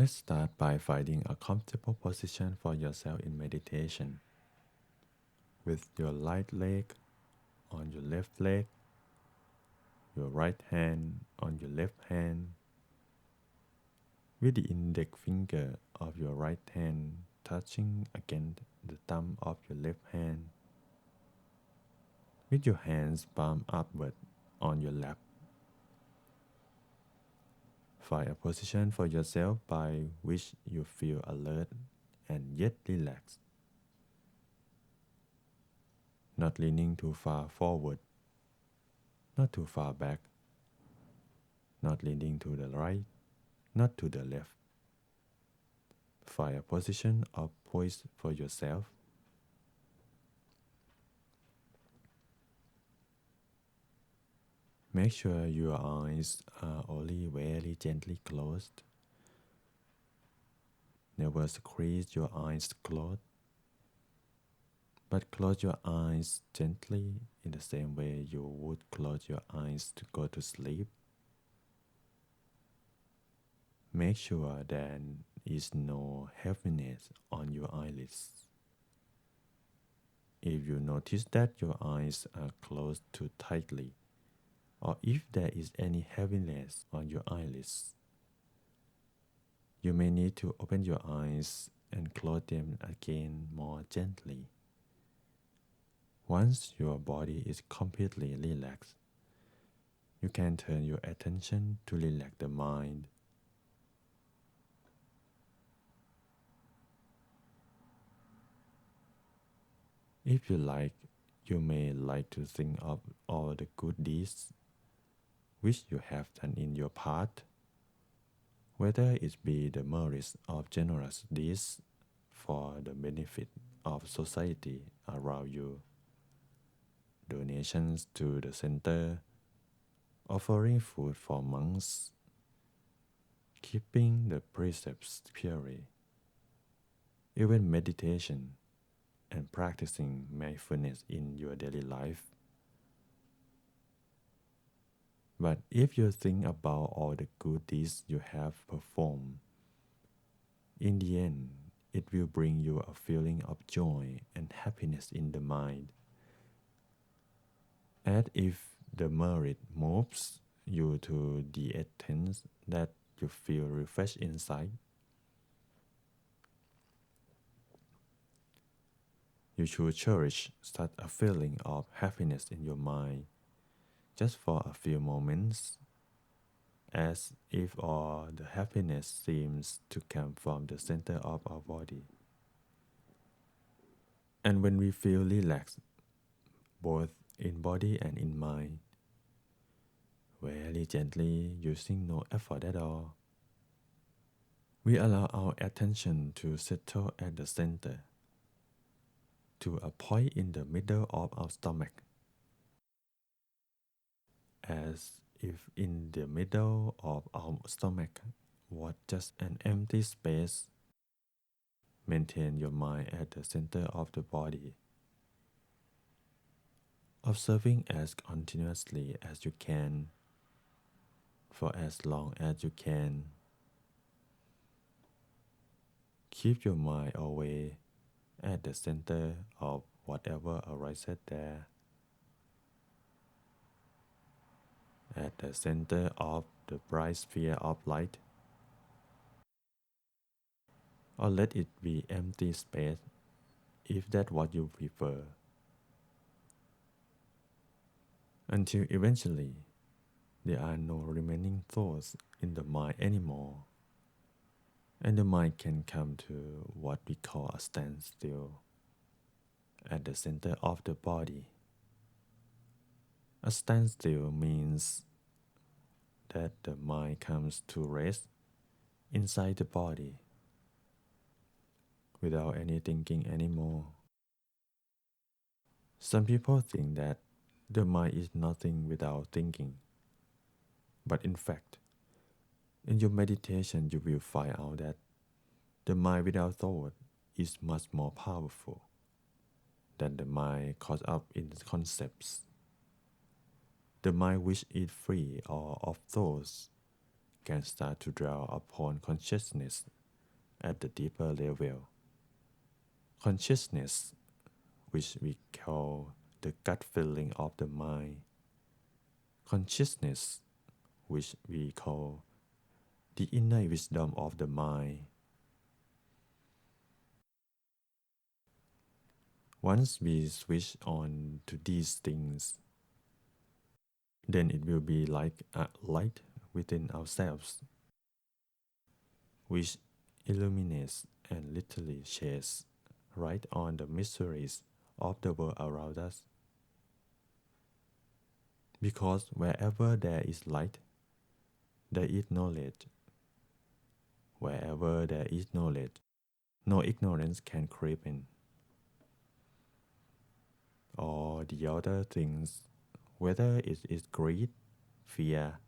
Let's start by finding a comfortable position for yourself in meditation, with your right leg on your left leg, your right hand on your left hand, with the index finger of your right hand touching against the thumb of your left hand, with your hands palm upward on your lap. Find a position for yourself by which you feel alert and yet relaxed, not leaning too far forward, not too far back, not leaning to the right, not to the left. Find a position of poise for yourself. Make sure your eyes are only very gently closed. Never squeeze your eyes closed, but close your eyes gently in the same way you would close your eyes to go to sleep. Make sure there is no heaviness on your eyelids. If you notice that your eyes are closed too tightly, or if there is any heaviness on your eyelids, you may need to open your eyes and close them again more gently. Once your body is completely relaxed, you can turn your attention to relax the mind. If you like, you may like to think of all the good deeds which you have done in your past, whether it be the merits of generous deeds for the benefit of society around you, donations to the center, offering food for monks, keeping the precepts purely, even meditation and practicing mindfulness in your daily life. But if you think about all the good deeds you have performed, in the end, it will bring you a feeling of joy and happiness in the mind, as if the merit moves you to the extent that you feel refreshed inside. You should cherish such a feeling of happiness in your mind just for a few moments, as if all the happiness seems to come from the center of our body. And when we feel relaxed, both in body and in mind, very gently, using no effort at all, we allow our attention to settle at the center, to a point in the middle of our stomach, as if in the middle of our stomach was just an empty space. Maintain your mind at the center of the body, observing as continuously as you can, for as long as you can. Keep your mind always at the center of whatever arises there, at the center of the bright sphere of light, or let it be empty space if that's what you prefer, until eventually there are no remaining thoughts in the mind anymore, and the mind can come to what we call a standstill at the center of the body. A standstill means that the mind comes to rest inside the body without any thinking anymore. Some people think that the mind is nothing without thinking, but in fact, in your meditation you will find out that the mind without thought is much more powerful than the mind caught up in concepts. The mind which is free of thoughts can start to draw upon consciousness at the deeper level. Consciousness, which we call the gut feeling of the mind. Consciousness, which we call the inner wisdom of the mind. Once we switch on to these things, then it will be like a light within ourselves, which illuminates and literally sheds light on the mysteries of the world around us. Because wherever there is light, there is knowledge. Wherever there is knowledge, no ignorance can creep in. Or the other things, whether it is greed, fear,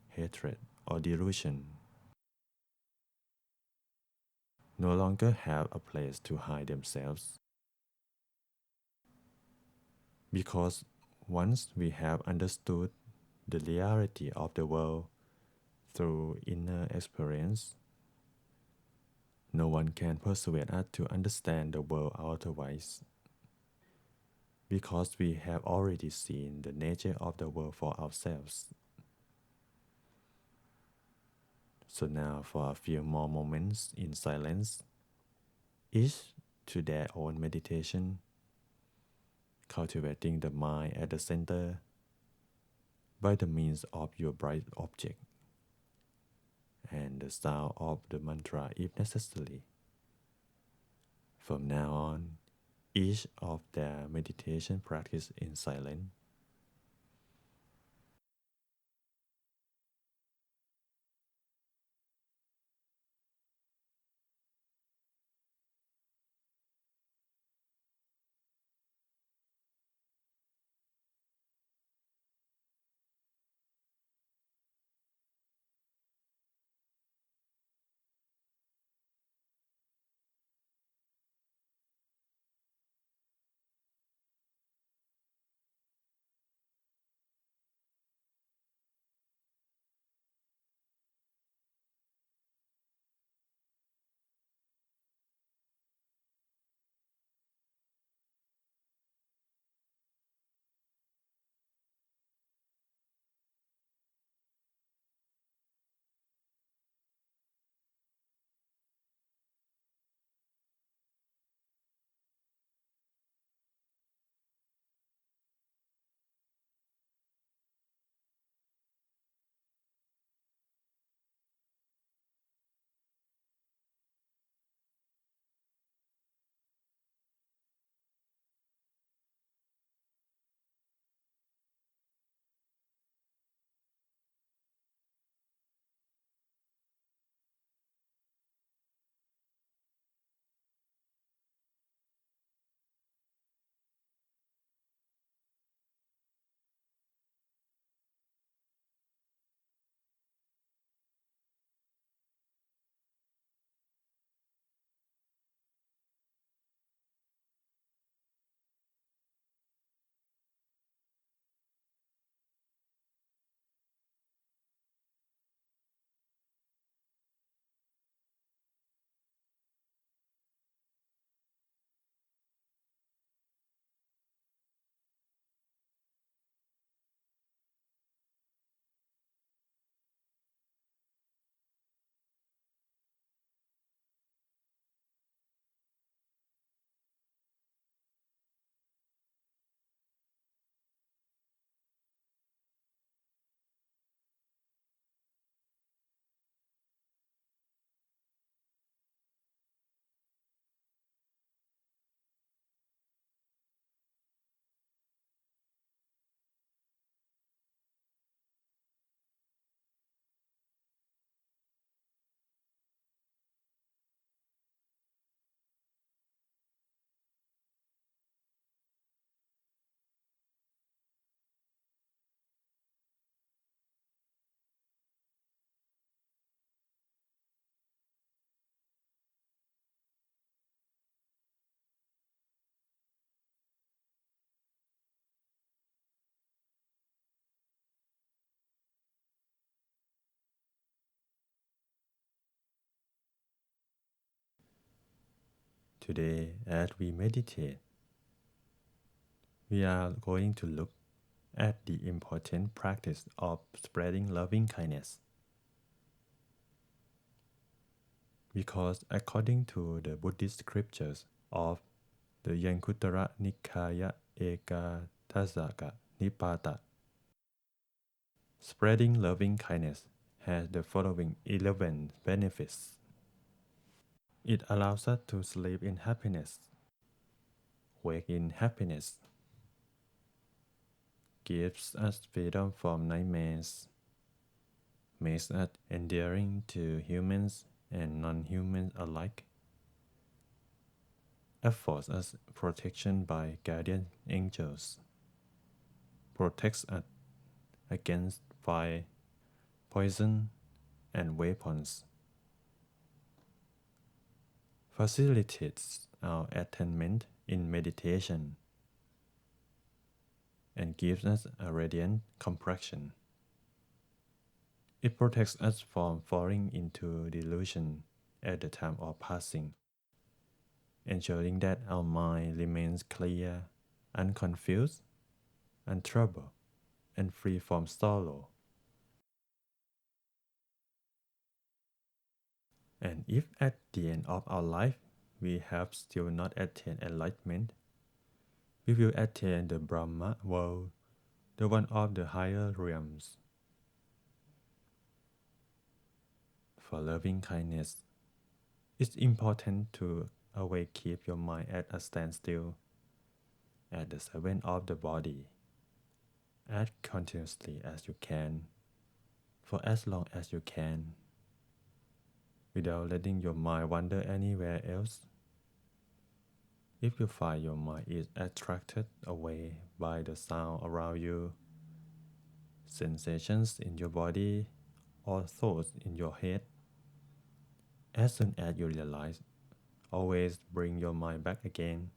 hatred, or delusion, no longer have a place to hide themselves. Because once we have understood the reality of the world through inner experience, no one can persuade us to understand the world otherwise. Because we have already seen the nature of the world for ourselves. So now for a few more moments in silence, each to their own meditation, cultivating the mind at the center by the means of your bright object and the sound of the mantra if necessary. From now on, each of their meditation practice in silence. Today, as we meditate, we are going to look at the important practice of spreading loving kindness. Because according to the Buddhist scriptures of the Yankuttara Nikaya Ekatasaka Nipata, spreading loving kindness has the following 11 benefits. It allows us to sleep in happiness, wake in happiness, gives us freedom from nightmares, makes us endearing to humans and non-humans alike, affords us protection by guardian angels, protects us against fire, poison, and weapons, facilitates our attainment in meditation, and gives us a radiant complexion. It protects us from falling into delusion at the time of passing, ensuring that our mind remains clear, unconfused, untroubled, and free from sorrow. And if at the end of our life we have still not attained enlightenment, we will attain the Brahma world, the one of the higher realms. For loving kindness, it's important to always keep your mind at a standstill, at the servant of the body, as continuously as you can, for as long as you can, without letting your mind wander anywhere else. If you find your mind is attracted away by the sound around you, sensations in your body, or thoughts in your head, as soon as you realize, always bring your mind back again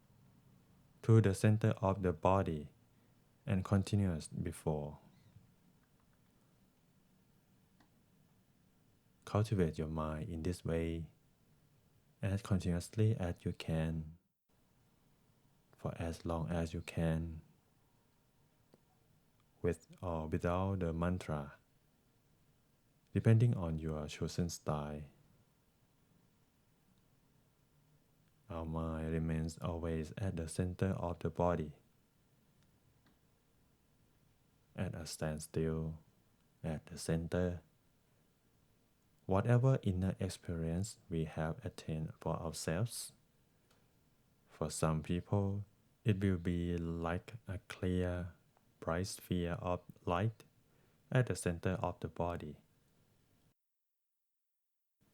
to the center of the body and continue as before. Cultivate your mind in this way as continuously as you can, for as long as you can, with or without the mantra, depending on your chosen style. Our mind remains always at the center of the body, at a standstill, at the center. Whatever inner experience we have attained for ourselves, for some people, it will be like a clear, bright sphere of light at the center of the body.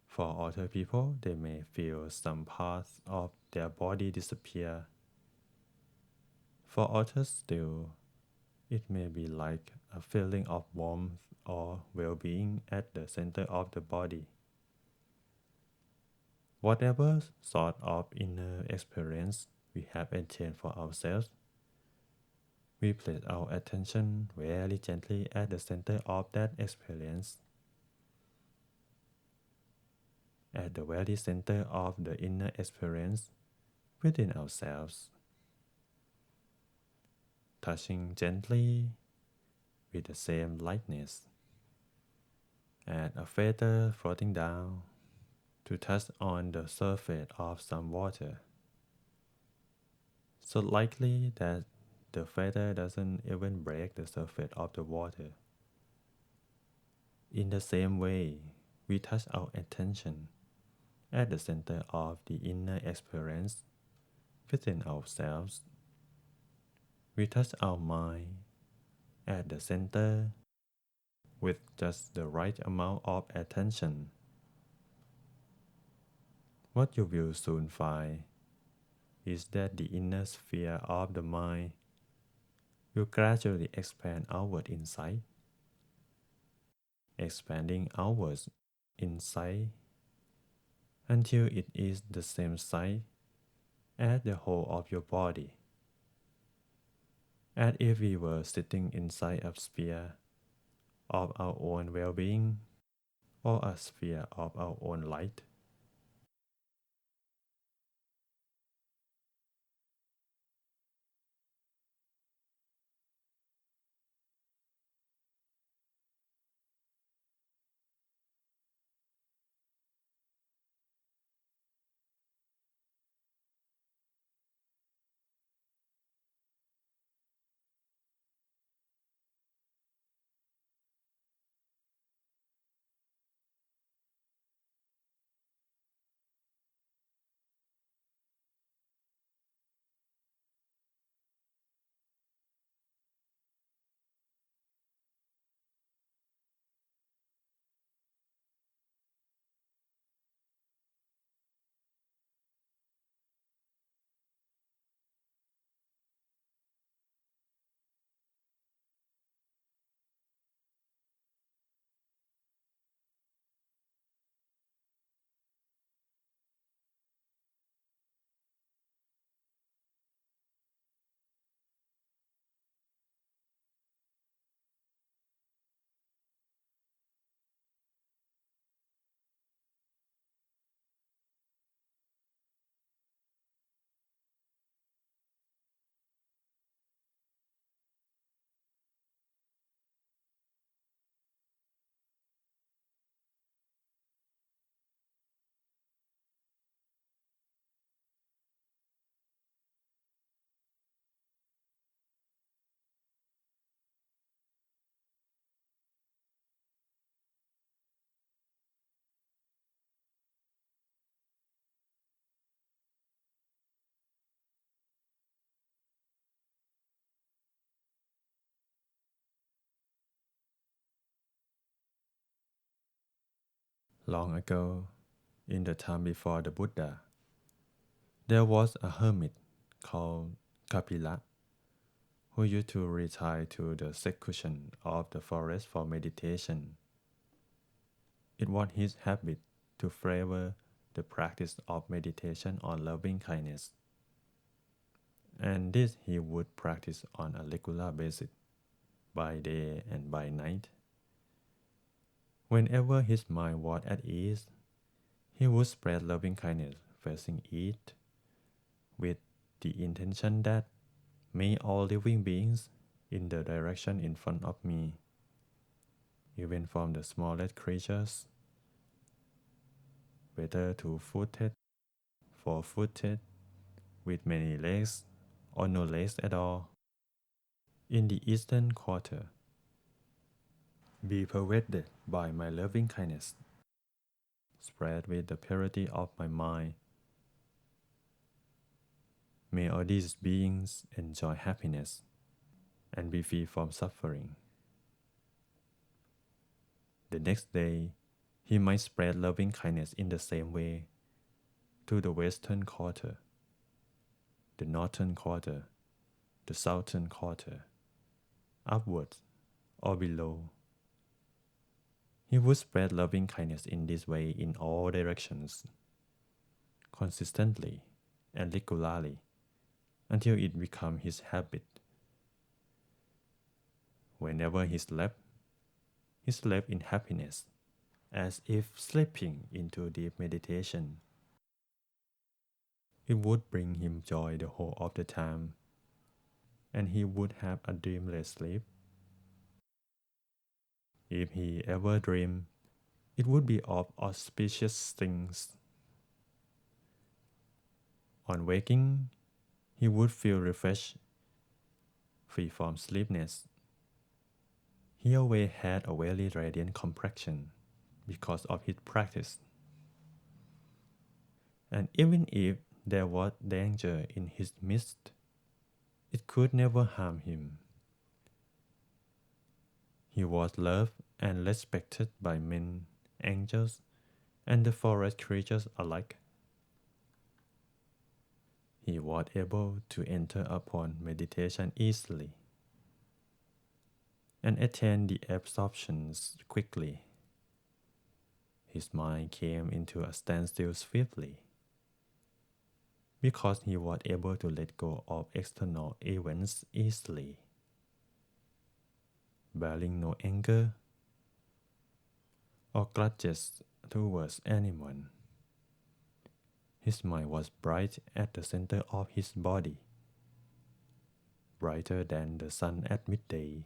For other people, they may feel some parts of their body disappear. For others still, it may be like a feeling of warmth or well-being at the center of the body. Whatever sort of inner experience we have attained for ourselves, we place our attention very gently at the center of that experience, at the very center of the inner experience within ourselves, touching gently with the same lightness, as a feather floating down to touch on the surface of some water, so lightly that the feather doesn't even break the surface of the water. In the same way, we touch our attention at the center of the inner experience within ourselves. We touch our mind at the center with just the right amount of attention. What you will soon find is that the inner sphere of the mind will gradually expand outward inside, expanding outwards inside until it is the same size as the whole of your body, as if we were sitting inside a sphere of our own well-being or a sphere of our own light. Long ago, in the time before the Buddha, there was a hermit called Kapila who used to retire to the seclusion of the forest for meditation. It was his habit to favor the practice of meditation on loving kindness, and this he would practice on a regular basis, by day and by night. Whenever his mind was at ease, he would spread loving kindness facing it, with the intention that may all living beings in the direction in front of me, even from the smallest creatures, whether two-footed, four-footed, with many legs, or no legs at all, in the eastern quarter, be pervaded by my loving kindness, spread with the purity of my mind. May all these beings enjoy happiness and be free from suffering. The next day, he might spread loving kindness in the same way to the western quarter, the northern quarter, the southern quarter, upwards or below. He would spread loving kindness in this way in all directions, consistently and regularly, until it became his habit. Whenever he slept in happiness, as if slipping into deep meditation. It would bring him joy the whole of the time, and he would have a dreamless sleep. If he ever dreamed, it would be of auspicious things. On waking, he would feel refreshed, free from sleepiness. He always had a very radiant complexion because of his practice. And even if there was danger in his midst, it could never harm him. He was loved and respected by men, angels, and the forest creatures alike. He was able to enter upon meditation easily and attain the absorptions quickly. His mind came into a standstill swiftly because he was able to let go of external events easily, bearing no anger or grudges towards anyone. His mind was bright at the center of his body, brighter than the sun at midday.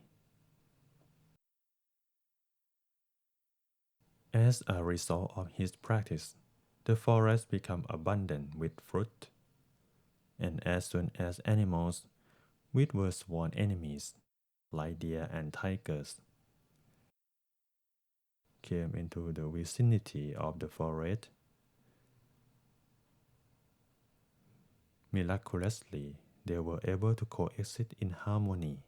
As a result of his practice, the forest became abundant with fruit, and as soon as animals, which were sworn enemies, like deer and tigers, came into the vicinity of the forest, miraculously they were able to coexist in harmony,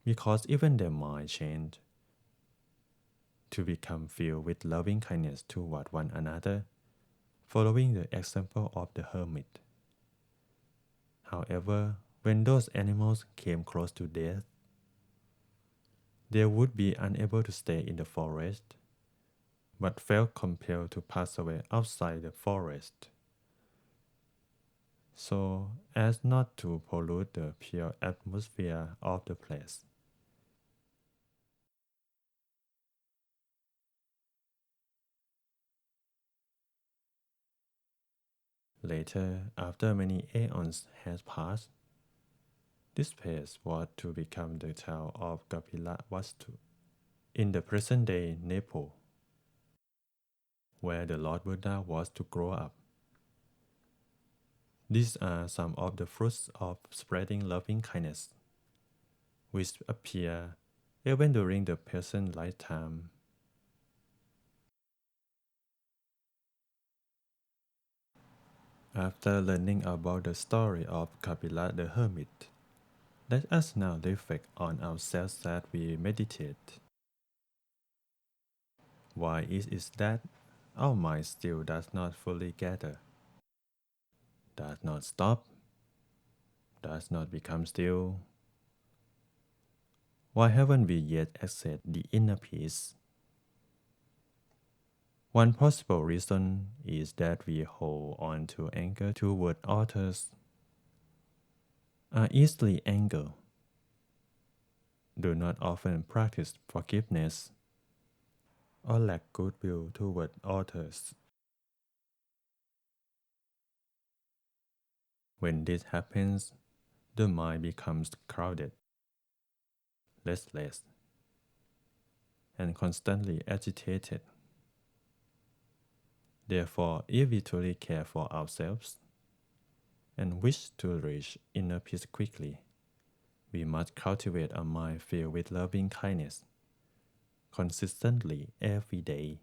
because even their mind changed to become filled with loving kindness toward one another, following the example of the hermit. However, when those animals came close to death, they would be unable to stay in the forest, but felt compelled to pass away outside the forest, so as not to pollute the pure atmosphere of the place. Later, after many aeons had passed, this place was to become the town of Kapilavastu in the present-day Nepal, where the Lord Buddha was to grow up. These are some of the fruits of spreading loving kindness, which appear even during the present lifetime. After learning about the story of Kapila the hermit, let us now reflect on ourselves as we meditate. Why is it that our mind still does not fully gather, does not stop, does not become still? Why haven't we yet accessed the inner peace? One possible reason is that we hold on to anger toward others, are easily angered, do not often practice forgiveness, or lack goodwill toward others. When this happens, the mind becomes crowded, restless, and constantly agitated. Therefore, if we truly care for ourselves and wish to reach inner peace quickly, we must cultivate a mind filled with loving kindness consistently every day.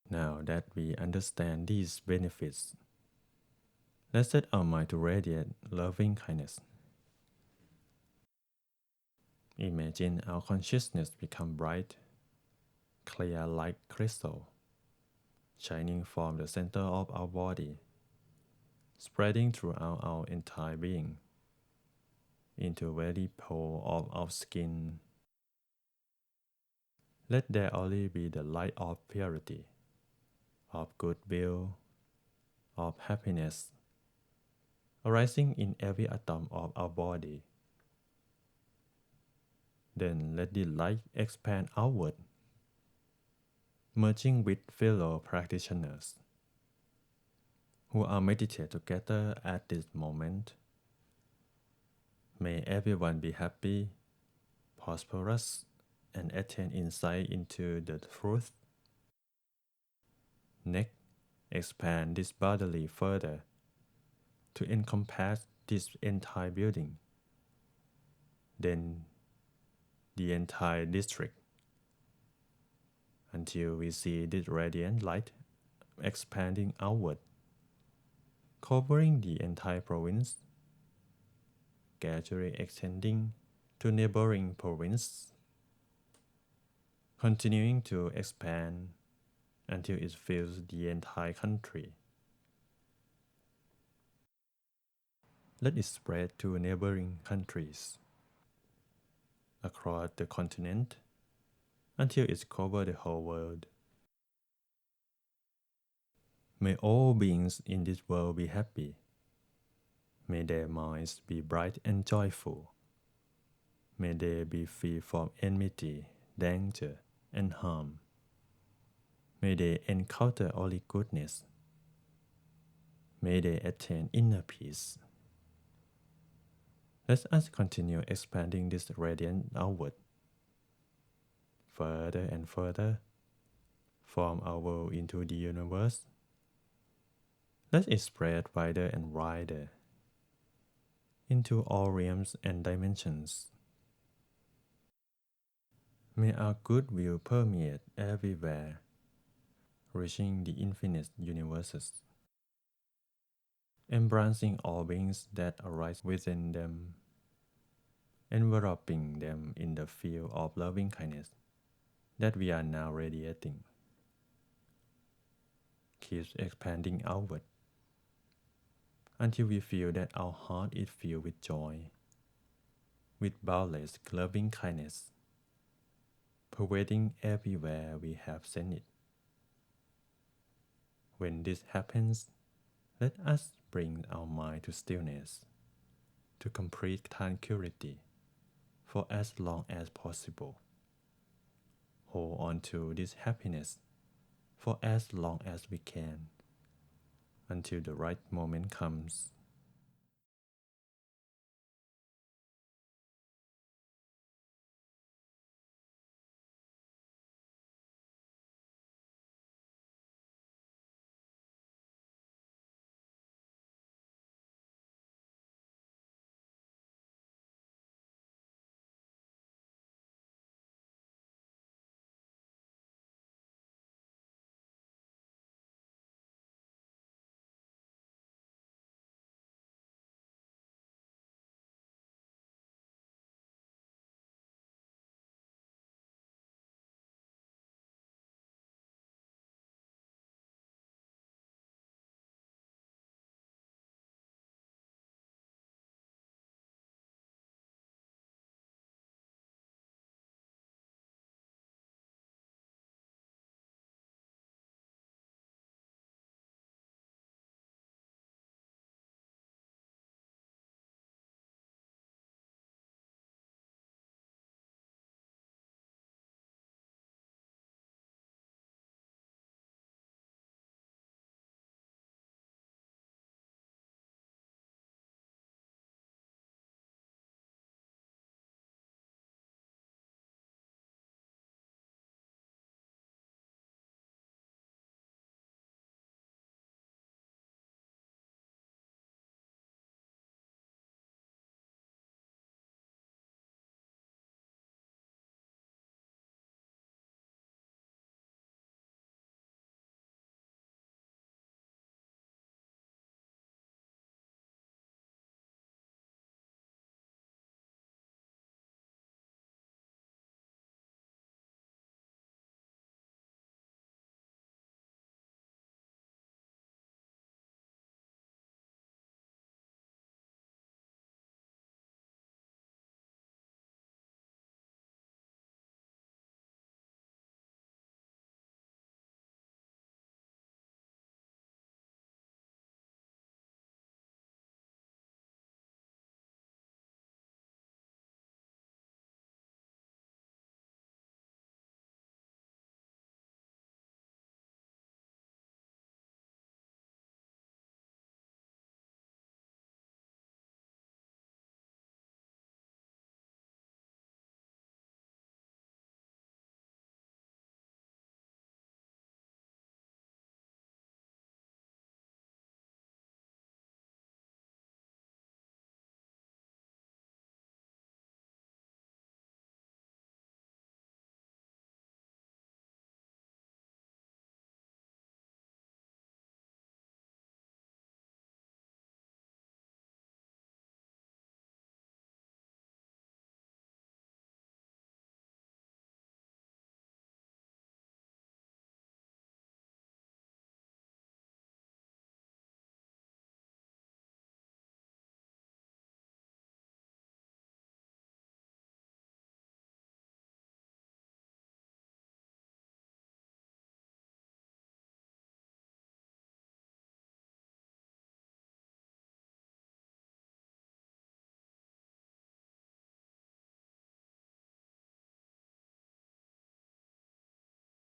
Now that we understand these benefits, let's set our mind to radiate loving kindness. Imagine our consciousness become bright, clear like crystal, shining from the center of our body, spreading throughout our entire being, into every pore of our skin. Let there only be the light of purity, of goodwill, of happiness, arising in every atom of our body. Then let the light expand outward, merging with fellow practitioners who are meditating together at this moment. May everyone be happy, prosperous, and attain insight into the truth. Next, expand this bodily further to encompass this entire building, then the entire district, until we see this radiant light expanding outward, covering the entire province, gradually extending to neighboring provinces, continuing to expand until it fills the entire country. Let it spread to neighboring countries, across the continent, until it covers the whole world. May all beings in this world be happy. May their minds be bright and joyful. May they be free from enmity, danger, and harm. May they encounter only goodness. May they attain inner peace. Let us continue expanding this radiance outward, further and further, from our world into the universe. Let it spread wider and wider into all realms and dimensions. May our goodwill permeate everywhere, reaching the infinite universes, embracing all beings that arise within them, enveloping them in the field of loving kindness that we are now radiating. Keeps expanding outward until we feel that our heart is filled with joy, with boundless loving kindness, pervading everywhere we have sent it. When this happens, let us bring our mind to stillness, to complete tranquility for as long as possible. Hold on to this happiness for as long as we can, until the right moment comes.